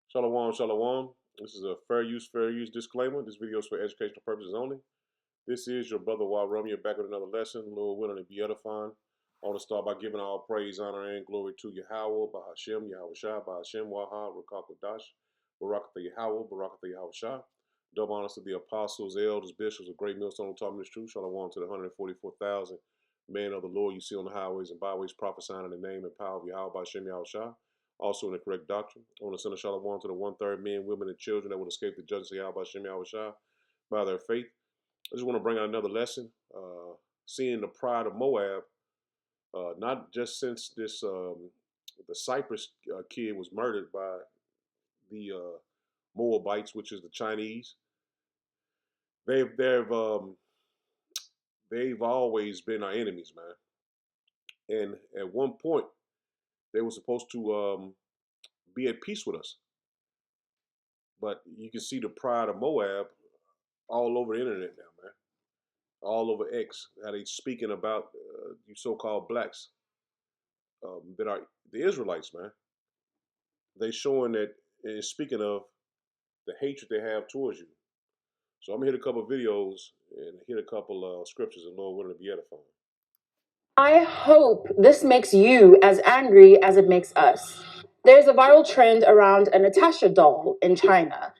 Shalom, shalom. This is a fair use disclaimer. This video is for educational purposes only. This is your brother Rum. You're back with another lesson. Lord willing to be edifying. I want to start by giving all praise, honor, and glory to Yahweh, Bahashem, Yahweh Shah, Bahashem, Waha, Rakakwadash, Barakatha Yahweh, Barakatha Yahweh Shah. Double honors to the apostles, elders, bishops, a great millstone taught me this truth. Shalom to the 144,000 men of the Lord you see on the highways and byways prophesying in the name and power of Yahweh, Bahashem, Yahweh Shah. Also in the correct doctrine. I want to send a shalom to the one-third men, women, and children that will escape the judgment of Yahweh, Bahashem, Yahweh Shah by their faith. I just want to bring out another lesson. Seeing the pride of Moab, not just since this the Cyprus kid was murdered by the Moabites, which is the Chinese. They've always been our enemies, man. And at one point, they were supposed to be at peace with us. But you can see the pride of Moab all over the internet now, man. All over X, how they speaking about you so-called blacks that are the Israelites, man. They showing that and speaking of the hatred they have towards you. So I'm gonna hit a couple of videos and hit a couple of scriptures, and Lord willing to be edifying. I hope this makes you as angry as it makes us. There's a viral trend around a Natasha doll in China,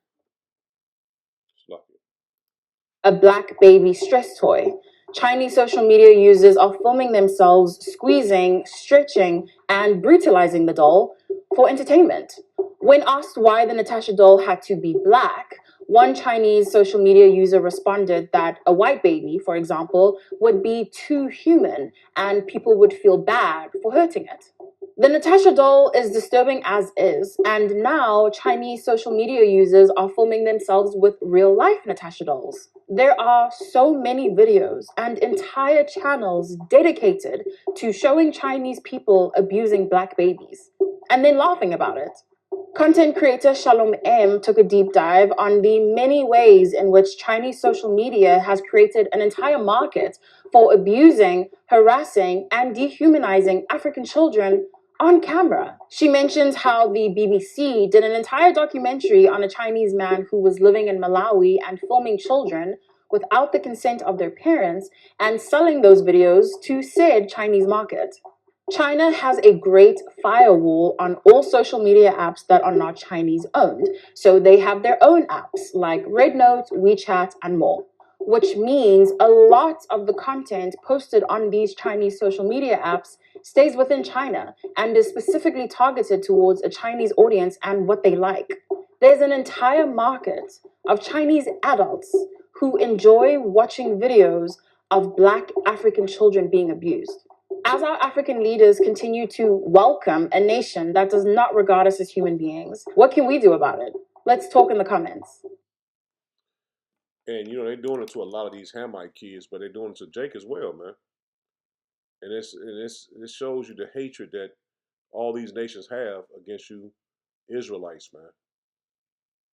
a black baby stress toy. Chinese social media users are filming themselves squeezing, stretching, and brutalizing the doll for entertainment. When asked why the Natasha doll had to be black, one Chinese social media user responded that a white baby, for example, would be too human and people would feel bad for hurting it. The Natasha doll is disturbing as is, and now Chinese social media users are filming themselves with real-life Natasha dolls. There are so many videos and entire channels dedicated to showing Chinese people abusing black babies, and then laughing about it. Content creator Shalom M took a deep dive on the many ways in which Chinese social media has created an entire market for abusing, harassing, and dehumanizing African children on camera. She mentions how the BBC did an entire documentary on a Chinese man who was living in Malawi and filming children without the consent of their parents and selling those videos to said Chinese market. China has a great firewall on all social media apps that are not Chinese owned. So they have their own apps like RedNote, WeChat, and more, which means a lot of the content posted on these Chinese social media apps stays within China and is specifically targeted towards a Chinese audience and what they like. There's an entire market of Chinese adults who enjoy watching videos of Black African children being abused. As our African leaders continue to welcome a nation that does not regard us as human beings, what can we do about it? Let's talk in the comments. And they're doing it to a lot of these Hamite kids, but they're doing it to Jake as well, man. And it shows you the hatred that all these nations have against you Israelites, man.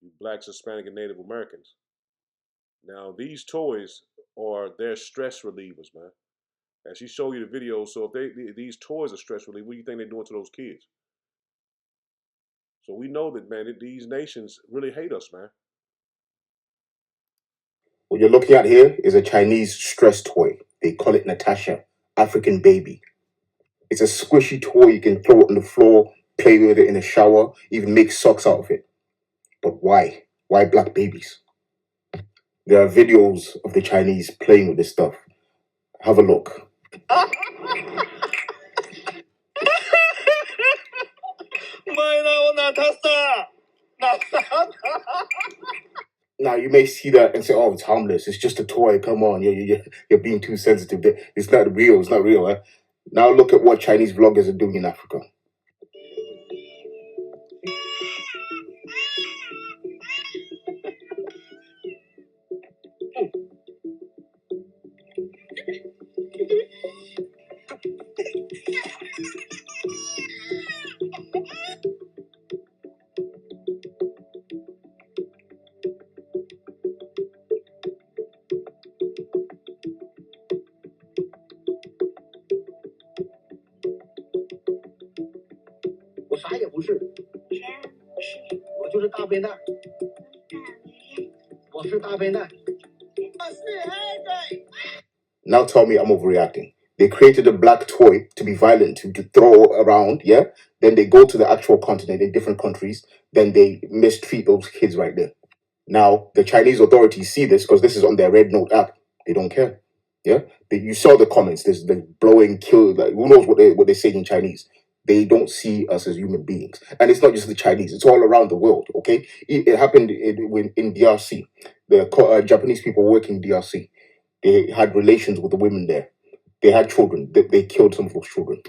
You blacks, Hispanic, and Native Americans. Now these toys are their stress relievers, man. And she showed you the video. So if these toys are stress relievers, what do you think they're doing to those kids? So we know that, man, that these nations really hate us, man. What you're looking at here is a Chinese stress toy. They call it Natasha, African baby. It's a squishy toy. You can throw it on the floor, play with it in the shower, even make socks out of it. But why? Why black babies? There are videos of the Chinese playing with this stuff. Have a look. Now you may see that and say, "Oh, it's harmless. It's just a toy. Come on, you're being too sensitive. It's not real. It's not real." Eh? Now look at what Chinese vloggers are doing in Africa. Now tell me I'm overreacting. They created a black toy to be violent, to throw around, yeah? Then they go to the actual continent in different countries, then they mistreat those kids right there. Now, the Chinese authorities see this because this is on their Red Note app. They don't care. Yeah? You saw the comments. There's the blowing, kill, like, who knows what they say in Chinese. They don't see us as human beings. And it's not just the Chinese. It's all around the world, okay? It happened in DRC. The Japanese people working in DRC. They had relations with the women there. They had children. They killed some of those children.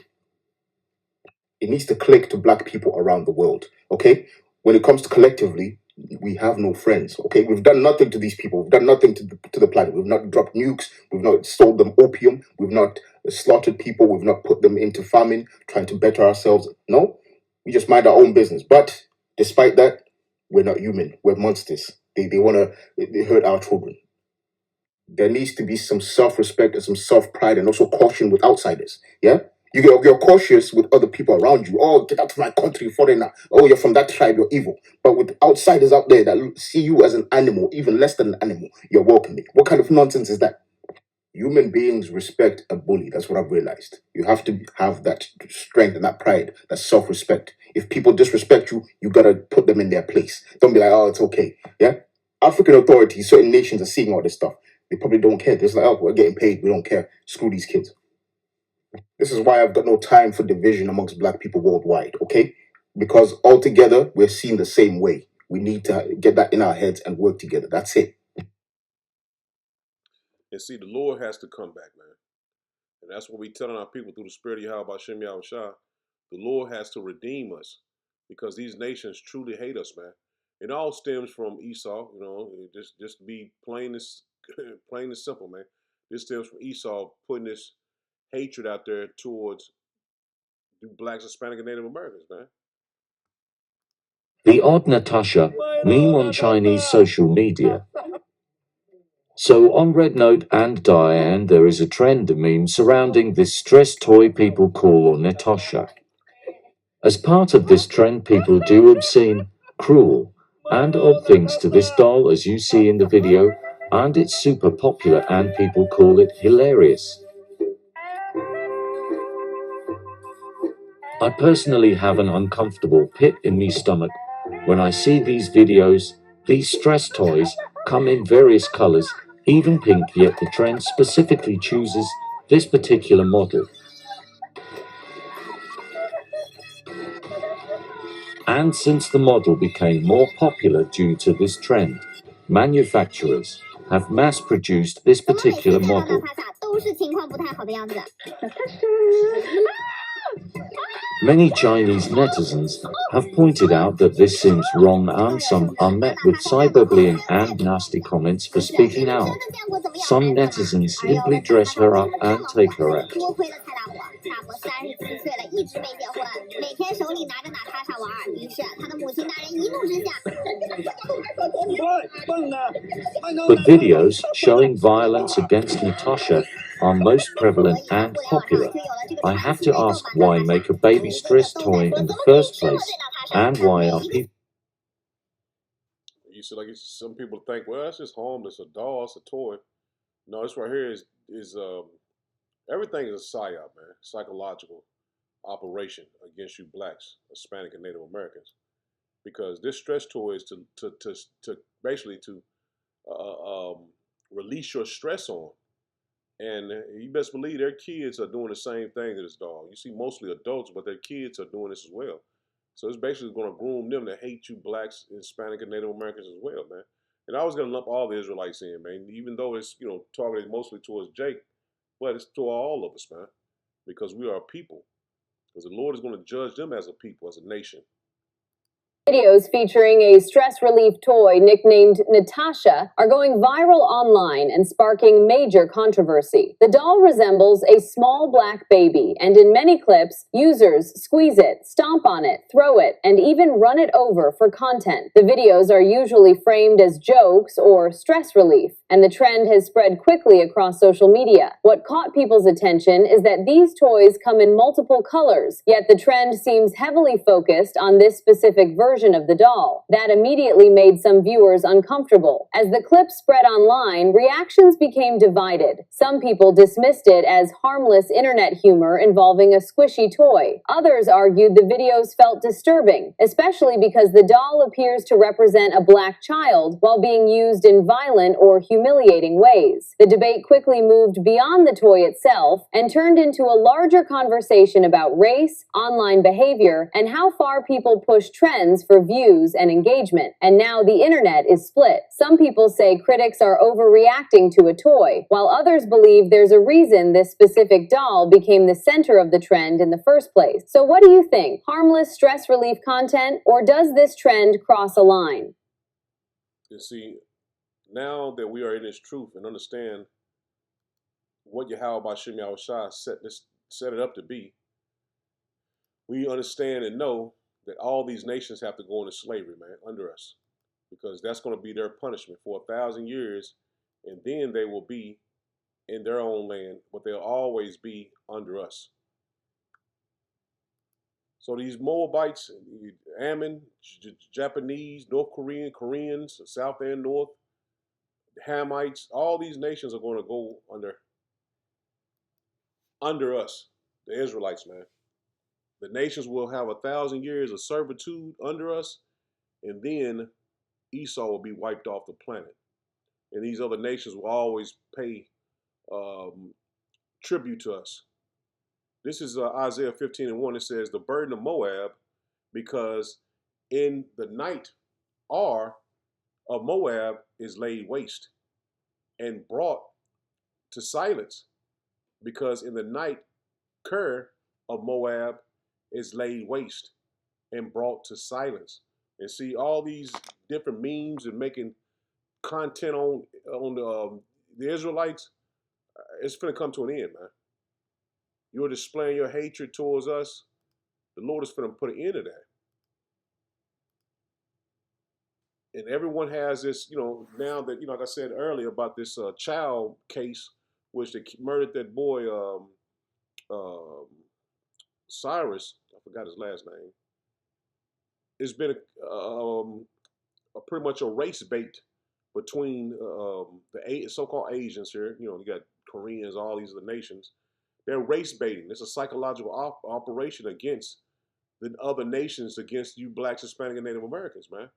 It needs to click to black people around the world. Okay, when it comes to collectively, we have no friends. Okay, we've done nothing to these people. We've done nothing to the planet. We've not dropped nukes. We've not sold them opium. We've not slaughtered people. We've not put them into famine, trying to better ourselves. No, we just mind our own business. But despite that, we're not human. We're monsters. They want to hurt our children. There needs to be some self-respect and some self-pride and also caution with outsiders. Yeah? You're cautious with other people around you. Oh, get out of my country, foreigner. Oh, you're from that tribe, you're evil. But with outsiders out there that see you as an animal, even less than an animal, you're welcoming. What kind of nonsense is that? Human beings respect a bully. That's what I've realized. You have to have that strength and that pride, that self-respect. If people disrespect you, you gotta put them in their place. Don't be like, oh, it's okay. Yeah? African authorities, certain nations are seeing all this stuff. They probably don't care. They're just like, oh, we're getting paid. We don't care. Screw these kids. This is why I've got no time for division amongst black people worldwide, okay? Because altogether, we're seen the same way. We need to get that in our heads and work together. That's it. And see, the Lord has to come back, man. And that's what we telling our people through the spirit of Yahweh Shem Yahushua. The Lord has to redeem us because these nations truly hate us, man. It all stems from Esau, you know, just to be plain and simple, man. This stems from Esau putting this hatred out there towards the blacks, Hispanic, and Native Americans, man. The odd Natasha meme on Chinese social media. So on Red Note and Diane, there is a trend of memes surrounding this stress toy people call Natasha. As part of this trend, people do obscene, cruel, and odd things to this doll, as you see in the video, and it's super popular and people call it hilarious. I personally have an uncomfortable pit in my stomach when I see these videos. These stress toys come in various colors, even pink, yet the trend specifically chooses this particular model. And since the model became more popular due to this trend, manufacturers have mass-produced this particular model. Many Chinese netizens have pointed out that this seems wrong, and some are met with cyberbullying and nasty comments for speaking out. Some netizens simply dress her up and take her out. But videos showing violence against Natasha are most prevalent and popular. I have to ask, why make a baby stress toy in the first place? And why are people... You see, like some people think, well, it's just harmless, a doll, it's a toy. No, this right here is everything is a psyop, man. Psychological operation against you blacks, Hispanic, and Native Americans. Because this stress toy is to basically to release your stress on. And you best believe their kids are doing the same thing to this dog. You see mostly adults, but their kids are doing this as well. So it's basically going to groom them to hate you blacks, Hispanic, and Native Americans as well, man. And I was going to lump all the Israelites in, man, even though it's, you know, targeted mostly towards Jake, but it's to all of us, man, because we are a people. Because the Lord is going to judge them as a people, as a nation. Videos featuring a stress relief toy nicknamed Natasha are going viral online and sparking major controversy. The doll resembles a small black baby, and in many clips, users squeeze it, stomp on it, throw it, and even run it over for content. The videos are usually framed as jokes or stress relief, and the trend has spread quickly across social media. What caught people's attention is that these toys come in multiple colors, yet the trend seems heavily focused on this specific version of the doll. That immediately made some viewers uncomfortable. As the clip spread online, reactions became divided. Some people dismissed it as harmless internet humor involving a squishy toy. Others argued the videos felt disturbing, especially because the doll appears to represent a black child while being used in violent or humiliating ways. The debate quickly moved beyond the toy itself and turned into a larger conversation about race, online behavior, and how far people push trends for views and engagement. And now the internet is split. Some people say critics are overreacting to a toy, while others believe there's a reason this specific doll became the center of the trend in the first place. So what do you think? Harmless stress relief content, or does this trend cross a line? You see, now that we are in this truth and understand what Yahweh Bashem Yahushua set it up to be, we understand and know that all these nations have to go into slavery, man, under us, because that's going to be their punishment for 1,000 years, and then they will be in their own land, but they'll always be under us. So these Moabites, Ammon, Japanese, North Korean, Koreans, South and North, Hamites, all these nations are going to go under us, the Israelites, man. The nations will have 1,000 years of servitude under us, and then Esau will be wiped off the planet. And these other nations will always pay tribute to us. This is Isaiah 15:1. It says, the burden of Moab, because in the night Ar of Moab is laid waste and brought to silence, because in the night Ker of Moab is laid waste and brought to silence. And see, all these different memes and making content on the Israelites, it's finna come to an end, man. You're displaying your hatred towards us. The Lord is finna put an end to that. And everyone has this, now that, like I said earlier about this child case, which they murdered that boy, Cyrus, I forgot his last name. It's been a pretty much a race bait between the so-called Asians here. You got Koreans, all these other nations. They're race baiting. It's a psychological operation against the other nations, against you blacks, Hispanic, and Native Americans, man.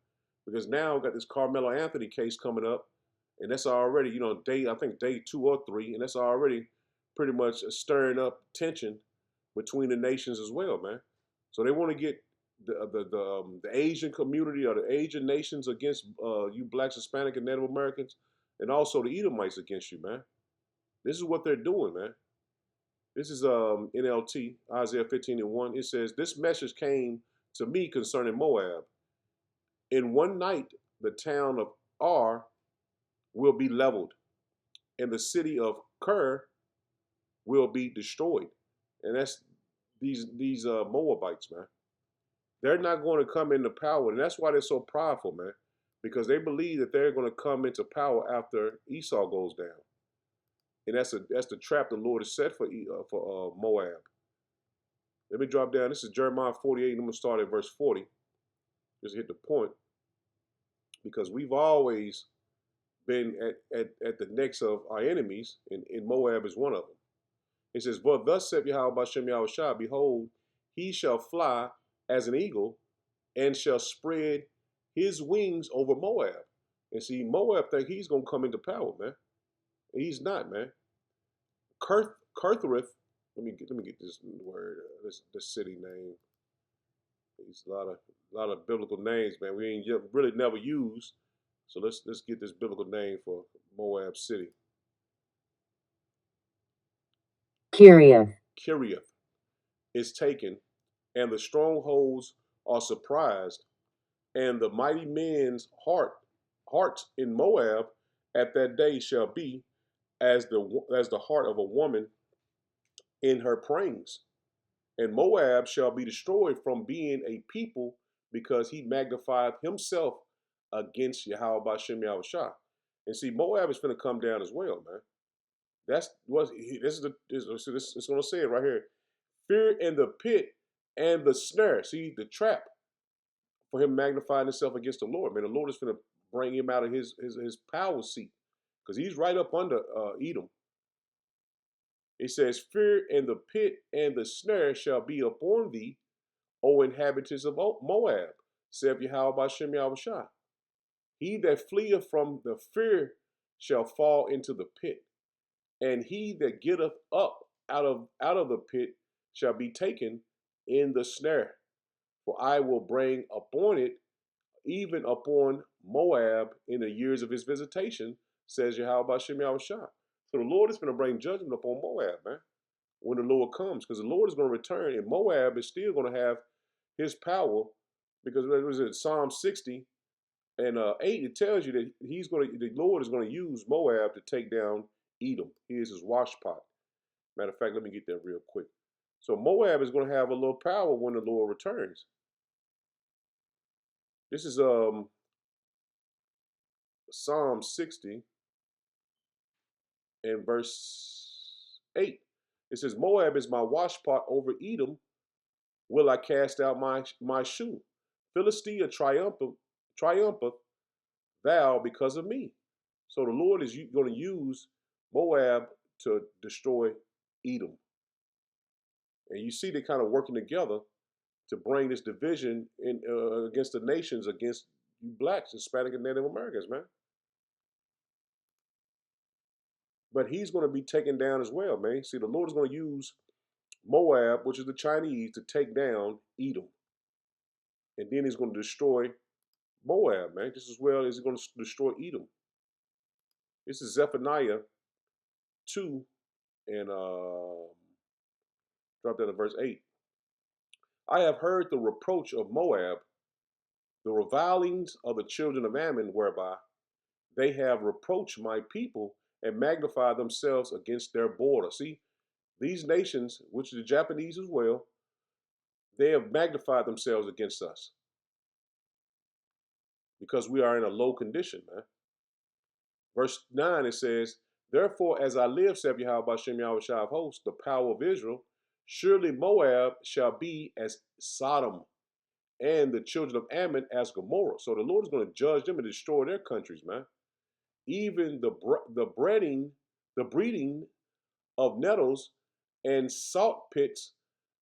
Because now we've got this Carmelo Anthony case coming up, and that's already, I think day 2 or 3, and that's already pretty much stirring up tension between the nations as well, man. So they want to get the Asian community or the Asian nations against you blacks, Hispanic, and Native Americans, and also the Edomites against you, man. This is what they're doing, man. This is NLT, Isaiah 15:1. It says, this message came to me concerning Moab. In one night, the town of Ar will be leveled, and the city of Ker will be destroyed. And that's these Moabites, man. They're not going to come into power, and that's why they're so prideful, man, because they believe that they're going to come into power after Esau goes down. And that's the trap the Lord has set for Moab. Let me drop down. This is Jeremiah 48, and I'm going to start at verse 40. Just hit the point. Because we've always been at the necks of our enemies, and Moab is one of them. It says, but thus saith Yahweh Bashem Yahushua, behold, he shall fly as an eagle, and shall spread his wings over Moab. And see, Moab think he's going to come into power, man. And he's not, man. Kerthareth, let me get this word, this city name. It's a lot of biblical names, man. We ain't really never used. So let's get this biblical name for Moab City. Kiriath is taken, and the strongholds are surprised, and the mighty men's hearts in Moab at that day shall be as the heart of a woman in her prayings. And Moab shall be destroyed from being a people, because he magnified himself against Yahweh Bashem Yahushua. And see, Moab is going to come down as well, man. That's what it's going to say it right here. Fear and the pit and the snare. See, the trap for him magnifying himself against the Lord. Man, the Lord is going to bring him out of his power seat because he's right up under Edom. It says, fear and the pit and the snare shall be upon thee, O inhabitants of Moab, saith Yahweh Bashem Yahushua. He that fleeth from the fear shall fall into the pit, and he that getteth up out of the pit shall be taken in the snare. For I will bring upon it, even upon Moab, in the years of his visitation, says Yahweh Bashem Yahushua. So the Lord is going to bring judgment upon Moab, man, when the Lord comes, because the Lord is going to return, and Moab is still going to have his power, because it was in Psalm 60 and 8, it tells you that the Lord is going to use Moab to take down Edom. He is his washpot. Matter of fact, let me get that real quick. So Moab is going to have a little power when the Lord returns. This is Psalm 60 and verse 8. It says, Moab is my washpot over Edom. Will I cast out my shoe? Philistia triumpheth thou because of me. So the Lord is going to use Moab to destroy Edom. And you see they kind of working together to bring this division in against the nations, against you blacks, Hispanic, and Native Americans, man. But he's going to be taken down as well, man. See, the Lord is going to use Moab, which is the Chinese, to take down Edom. And then he's going to destroy Moab, man, just as well as he's going to destroy Edom. This is Zephaniah 2 and drop down to verse 8. I have heard the reproach of Moab, the revilings of the children of Ammon, whereby they have reproached my people and magnified themselves against their border. See, these nations, which are the Japanese as well, they have magnified themselves against us because we are in a low condition, man. Verse 9, it says, therefore, as I live, saith Yahweh Bashem Yahushua of hosts, the power of Israel, surely Moab shall be as Sodom, and the children of Ammon as Gomorrah. So the Lord is going to judge them and destroy their countries, man. Even the breeding of nettles and salt pits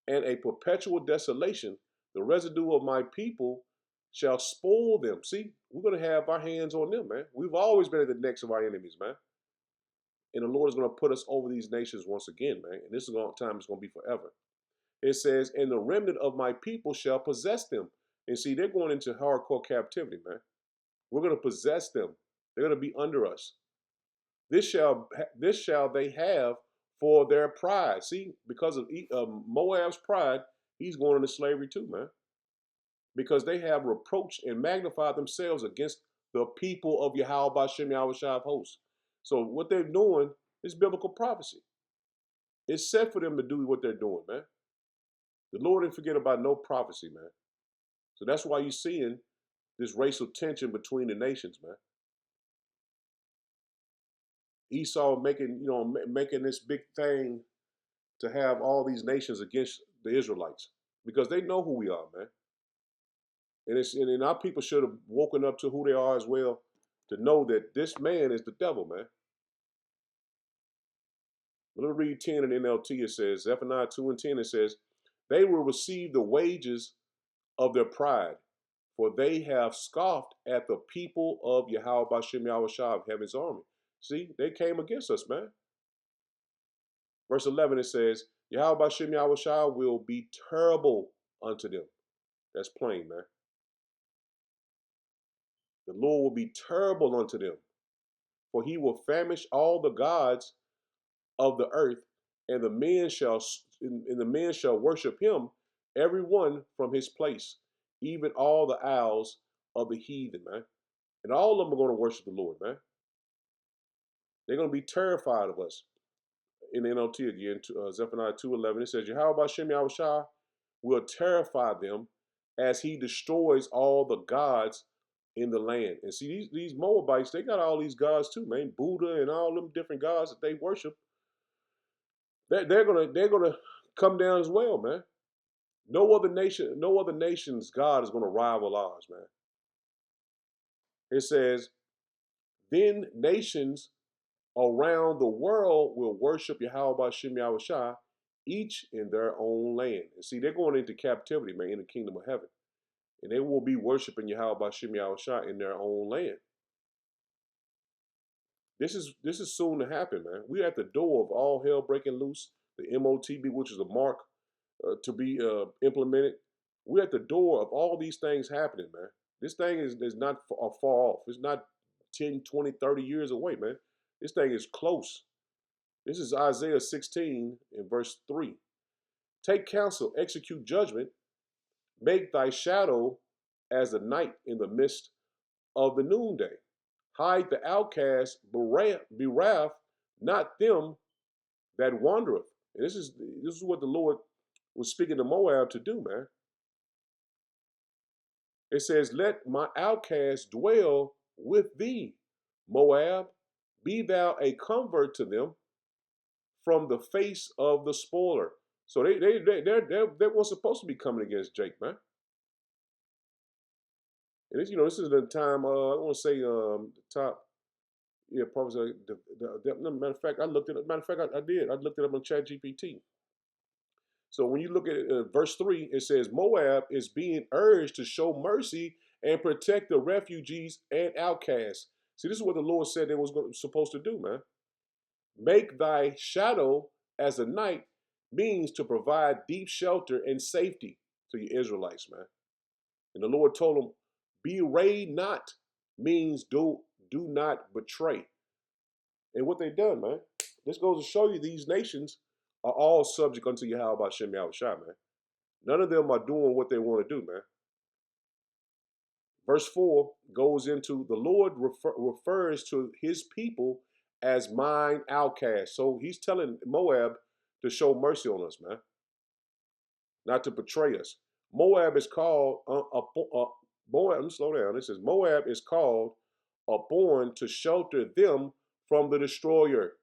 and a perpetual desolation, the residue of my people shall spoil them. See, we're going to have our hands on them, man. We've always been at the necks of our enemies, man. And the Lord is going to put us over these nations once again, man. And this time is going to be forever. It says, and the remnant of my people shall possess them. And see, they're going into hardcore captivity, man. We're going to possess them. They're going to be under us. This shall they have for their pride. See, because of Moab's pride, he's going into slavery too, man. Because they have reproached and magnified themselves against the people of Yahweh Bashem Yahushua of hosts. So what they're doing is biblical prophecy. It's set for them to do what they're doing, man. The Lord didn't forget about no prophecy, man. So that's why you're seeing this racial tension between the nations, man. Esau making this big thing to have all these nations against the Israelites because they know who we are, man. And our people should have woken up to who they are as well, to know that this man is the devil, man. Let me read 10 in NLT. It says, Zephaniah 2 and 10, it says, they will receive the wages of their pride, for they have scoffed at the people of Yahweh Bashem Yahushua of heaven's army. See, they came against us, man. Verse 11, it says, Yahweh Bashem Yahushua will be terrible unto them. That's plain, man. The Lord will be terrible unto them, for he will famish all the gods of the earth, and the men shall worship him, every one from his place, even all the isles of the heathen, man. And all of them are going to worship the Lord, man. They're going to be terrified of us. In the NLT again, Zephaniah 2:11, it says, Yahweh Bashem Yahushua will terrify them as he destroys all the gods in the land. And see, these Moabites, they got all these gods too, man. Buddha and all them different gods that they worship. They're gonna come down as well, man. No other nation's God is gonna rival ours, man. It says, then nations around the world will worship Yahweh Bashem Yahushua, each in their own land. And see, they're going into captivity, man, in the kingdom of heaven. And they will be worshiping Yahweh Bashem Yahushua in their own land. This is soon to happen, man. We're at the door of all hell breaking loose. The MOTB, which is a mark to be implemented. We're at the door of all these things happening, man. This thing is not far off. It's not 10, 20, 30 years away, man. This thing is close. This is Isaiah 16 in verse 3. Take counsel, execute judgment, make thy shadow as the night in the midst of the noonday. Hide the outcast, bereft not them that wandereth. And this is what the Lord was speaking to Moab to do, man. It says, let my outcast dwell with thee, Moab. Be thou a convert to them from the face of the spoiler. So they weren't supposed to be coming against Jake, man. And this, this is the time. I want to say the top. Yeah, probably. Matter of fact, I looked at it. Matter of fact, I did. I looked it up on ChatGPT. So when you look at verse 3, it says Moab is being urged to show mercy and protect the refugees and outcasts. See, this is what the Lord said they was supposed to do, man. Make thy shadow as a night means to provide deep shelter and safety to your Israelites, man. And the Lord told them, bewray not means do not betray. And what they done, man, this goes to show you these nations are all subject unto Yahweh Shem Yahushua, man. None of them are doing what they want to do, man. Verse 4 goes into the Lord refers to his people as mine outcast. So he's telling Moab to show mercy on us, man, not to betray us. Moab is called Moab. Let me slow down. It says Moab is called upon to shelter them from the destroyer.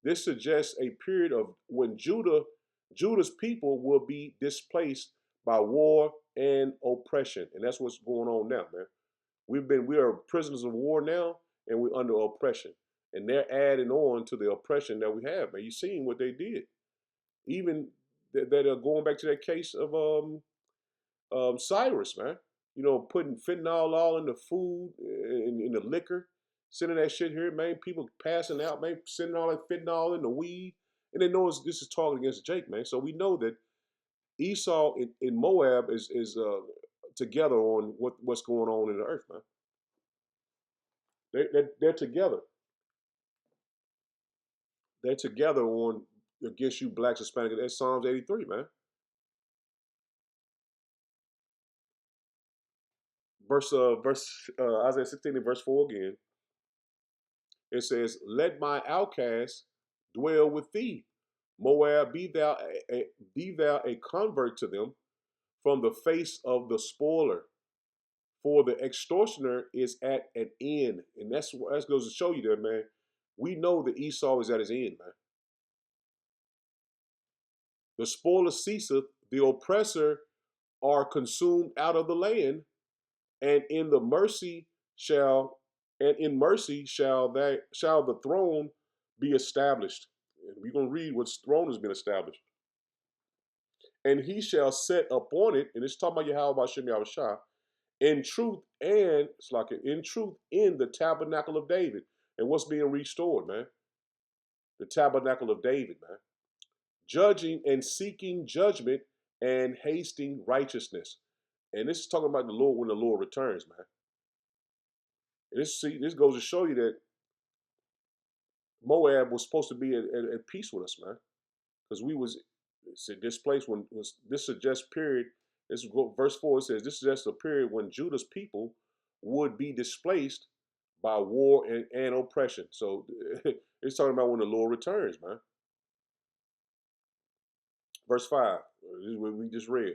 This suggests a period of when Judah's people will be displaced by war and oppression, and that's what's going on now, man. We are prisoners of war now, and we're under oppression, and they're adding on to the oppression that we have, man. You seen what they did, even that are going back to that case of Cyrus, man. Putting fentanyl all in the food, in the liquor, sending that shit here, man. People passing out, man, sending all that fentanyl in the weed. And they know this is talking against Jake, man. So we know that Esau in Moab is together on what's going on in the earth, man. They're together. They're together on against you blacks, Hispanic. That's Psalms 83, man. Isaiah 16 and verse 4 again. It says, let my outcast dwell with thee. Moab, be thou a convert to them from the face of the spoiler. For the extortioner is at an end. And that goes to show you there, man. We know that Esau is at his end, man. The spoiler ceaseth, the oppressor are consumed out of the land, and in mercy shall the throne be established. And we're gonna read what throne has been established. And he shall set upon it, and it's talking about Yahweh Shem Yahushua, in truth in the tabernacle of David. And what's being restored, man? The tabernacle of David, man. Judging and seeking judgment and hasting righteousness. And this is talking about the Lord when the Lord returns, man. And this goes to show you that Moab was supposed to be at peace with us, man. Because we was displaced when this suggests period. This is verse 4. It says this suggests a period when Judah's people would be displaced by war and oppression. So it's talking about when the Lord returns, man. Verse 5, this is what we just read.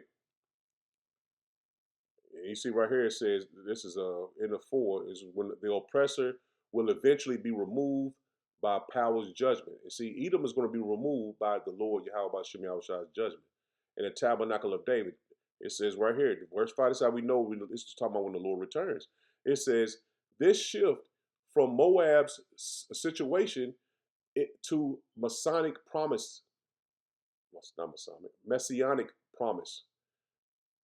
And you see right here it says this is in the 4 is when the oppressor will eventually be removed by powers judgment. And see, Edom is going to be removed by the Lord Yahweh Shem Yahweh's judgment. In the tabernacle of David, it says right here, verse 5, this is how we know this is talking about when the Lord returns. It says this shift from Moab's situation to Masonic promise, not Masonic, Messianic promise.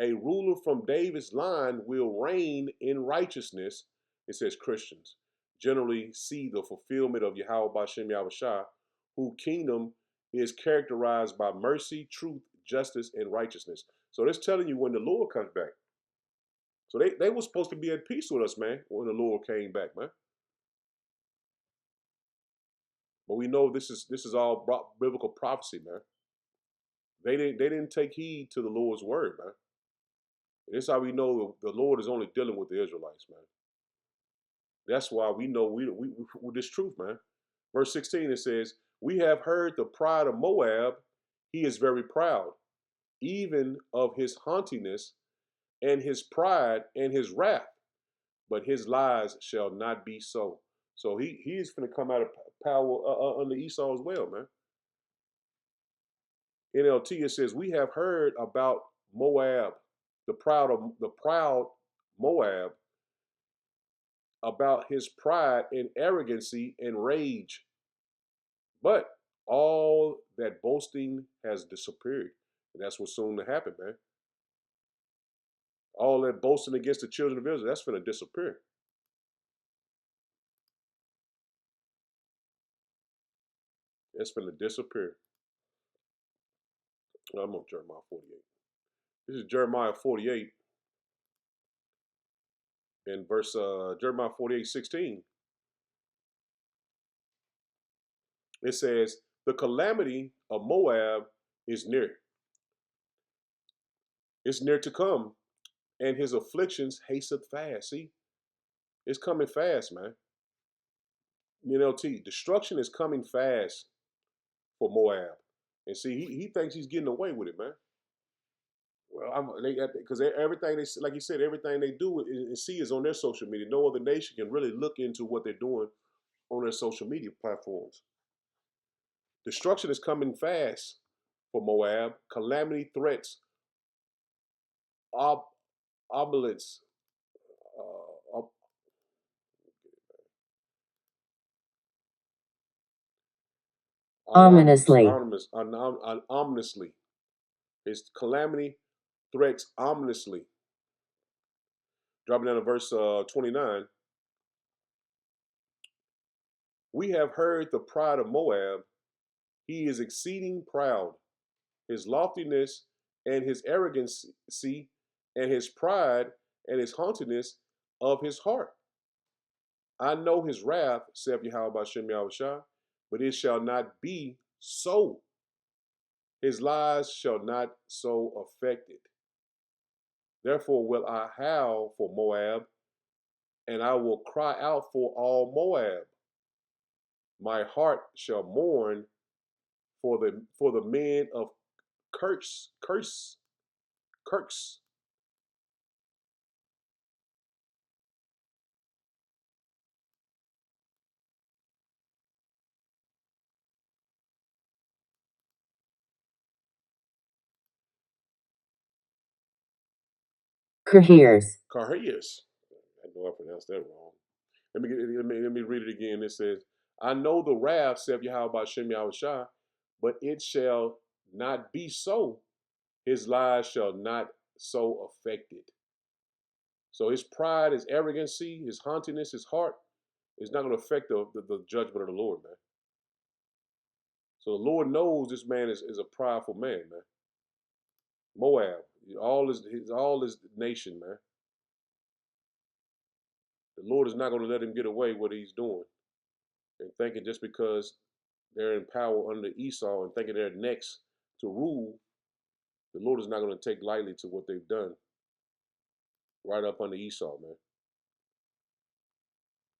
A ruler from David's line will reign in righteousness. It says Christians generally see the fulfillment of Yahweh Bashem Yahushua, whose kingdom is characterized by mercy, truth, justice, and righteousness. So that's telling you when the Lord comes back. So they were supposed to be at peace with us, man, when the Lord came back, man. But we know this is all biblical prophecy, man. They didn't take heed to the Lord's word, man. And this is how we know the Lord is only dealing with the Israelites, man. That's why we know we this truth, man. Verse 16 it says, "We have heard the pride of Moab; he is very proud, even of his haughtiness and his pride and his wrath. But his lies shall not be so." So he's going to come out of power under Esau as well, man. NLT it says, "We have heard about Moab, the proud Moab, about his pride and arrogancy and rage. But all that boasting has disappeared." And that's what's soon to happen, man. All that boasting against the children of Israel, that's going to disappear. It's going to disappear. I'm on Jeremiah 48. This is Jeremiah 48 and verse Jeremiah 48:16. It says, "The calamity of Moab is near. It's near to come, and his afflictions hasteth fast." See, it's coming fast, man. NLT, destruction is coming fast for Moab. And see, he thinks he's getting away with it, man. Well, because everything they, like you said, everything they do and see is on their social media. No other nation can really look into what they're doing on their social media platforms. Destruction is coming fast for Moab. Calamity threats, ob, obelisks, uh, Ominously. Ominously. His calamity threats ominously. Dropping down to verse 29. "We have heard the pride of Moab. He is exceeding proud. His loftiness and his arrogancy and his pride and his haughtiness of his heart. I know his wrath, saith Yahweh Bashem Yahushua, but it shall not be so. His lies shall not so affect it. Therefore will I howl for Moab, and I will cry out for all Moab. My heart shall mourn for the men of Kirks. Cahiers. Carhias. I know I pronounced that wrong. Let me read it again. It says, "I know the wrath, saith Yahweh Bashem Yahushua, but it shall not be so. His lies shall not so affect it." So his pride, his arrogancy, his haughtiness, his heart is not going to affect the judgment of the Lord, man. So the Lord knows this man is a prideful man, man. Moab, all his nation, man. The Lord is not going to let him get away what he's doing and thinking just because they're in power under Esau and thinking they're next to rule, the Lord is not going to take lightly to what they've done right up under Esau, man.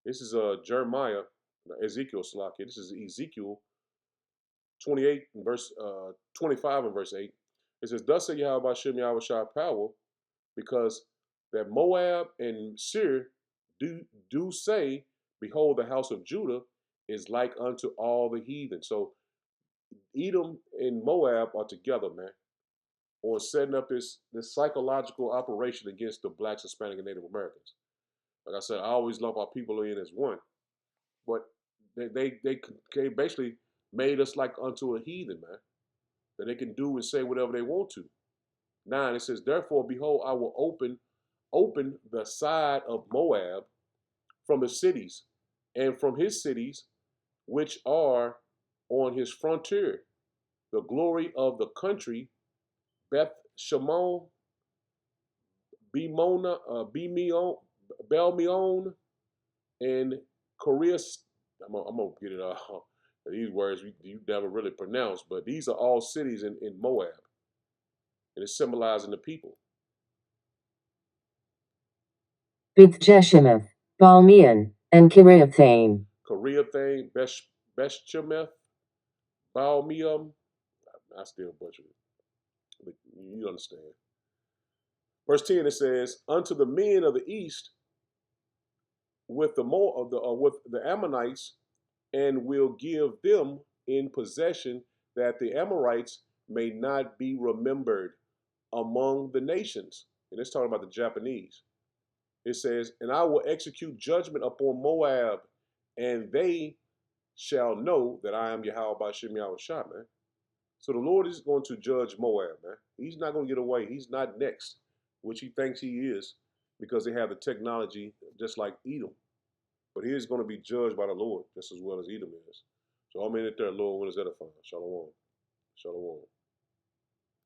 This is Jeremiah, Ezekiel Slakia. This is Ezekiel 28 and verse 25 and verse 8. It says, "Thus said Yahweh Shem Yahweh Shah power, because that Moab and Seir do say, behold, the house of Judah is like unto all the heathen. So Edom and Moab are together, man, on setting up this psychological operation against the blacks, Hispanic, and Native Americans. Like I said, I always lump our people in as one, but they basically made us like unto a heathen, man, that they can do and say whatever they want to. 9, it says, therefore, behold, I will open the side of Moab from the cities, and from his cities which are on his frontier, the glory of the country, Beth Shimon, Bemeon, Belmeon, and Korea. I'm gonna get it all. These words you never really pronounce, but these are all cities in Moab, and it's symbolizing the people. Beth Jeshimoth, Balmeon, and Kiriathaim. Koreathane, Beshchemeth, Baalmeum. I still butcher it, but you understand. Verse 10, it says, unto the men of the east with with the Ammonites, and will give them in possession, that the Amorites may not be remembered among the nations. And it's talking about the Japanese. It says, and I will execute judgment upon Moab, and they shall know that I am Yahweh Ba'Shem Yahweh Shah, man. So the Lord is going to judge Moab, man. He's not going to get away. He's not next, which he thinks he is, because they have the technology just like Edom. But he is going to be judged by the Lord just as well as Edom is. So I'm in it there, Lord, when is edifying. Shalom. Shalom.